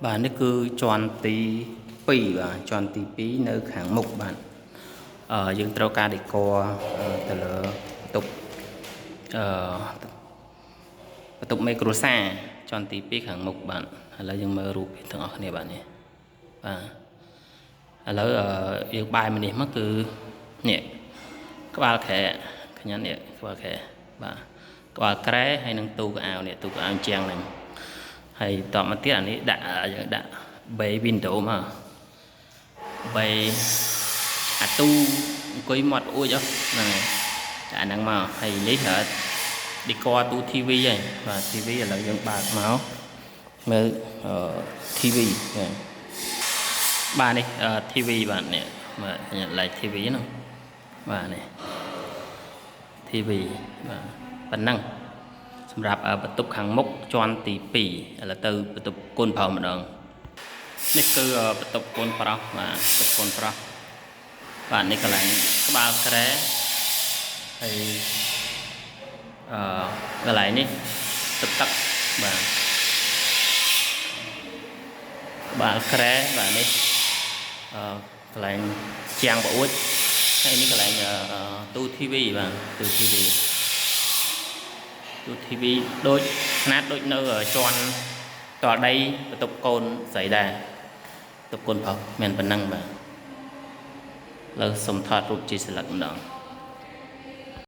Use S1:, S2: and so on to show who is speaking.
S1: bạnនេះគឺជាន់ទី2បាទជាន់ទី2នៅខាងមុខបាទយើងត្រូវការដេកទៅលើបន្ទប់បន្ទប់មេគ្រួសារជាន់ទី2ខាងមុខបាទឥឡូវយើងមើលរូបភាពទាំងអស់គ្នាបាទនេះបាទឥឡូវយើងបាយម្នេះមកគឺនេះក្បាលខែឃើញនេះក្បាលខែបាទក្បាលក្រែហើយនឹងទូកៅនេះទូកៅជាងហ្នឹងហើយតមកទៀតអានេះដាក់យើងដាក់ bay window មកbay អាទូអង្គុយមាត់អួចហ្នឹងហើយចាអាហ្នឹងមកហើយនេះឌីកទូ TV ហ្នឹងបាទ TV ឥឡូវយើងបើកមកមើលTV ហ្នឹងបាទនេះ TV បាទនេះបាទញ៉ាំ Live TV ហ្នឹងបាទនេះ TV បាទប៉ុណ្ណឹងសម្រាប់បន្ទប់ខាងមុខជាន់ទី2ឥឡូវទៅបន្ទប់កូនប្រុសម្ដងនេះគឺបន្ទប់កូនប្រុសបាទបន្ទប់កូនប្រុសបាទនេះកន្លែងក្បាលក្រែហើយកន្លែងនេះទឹកបាទក្បាលក្រែបាទនេះកន្លែងជាងប្អួចហើយនេះកន្លែងទូ TV បាទទូ TV ដូចຂະຫນາດដូចនៅជាន់តលដីបន្ទប់កូនស្រីដែរបន្ទប់កូនប្រុសមានប៉ុណ្ណឹងបាទលើសុំថតរូបជាស្លឹកម្ដង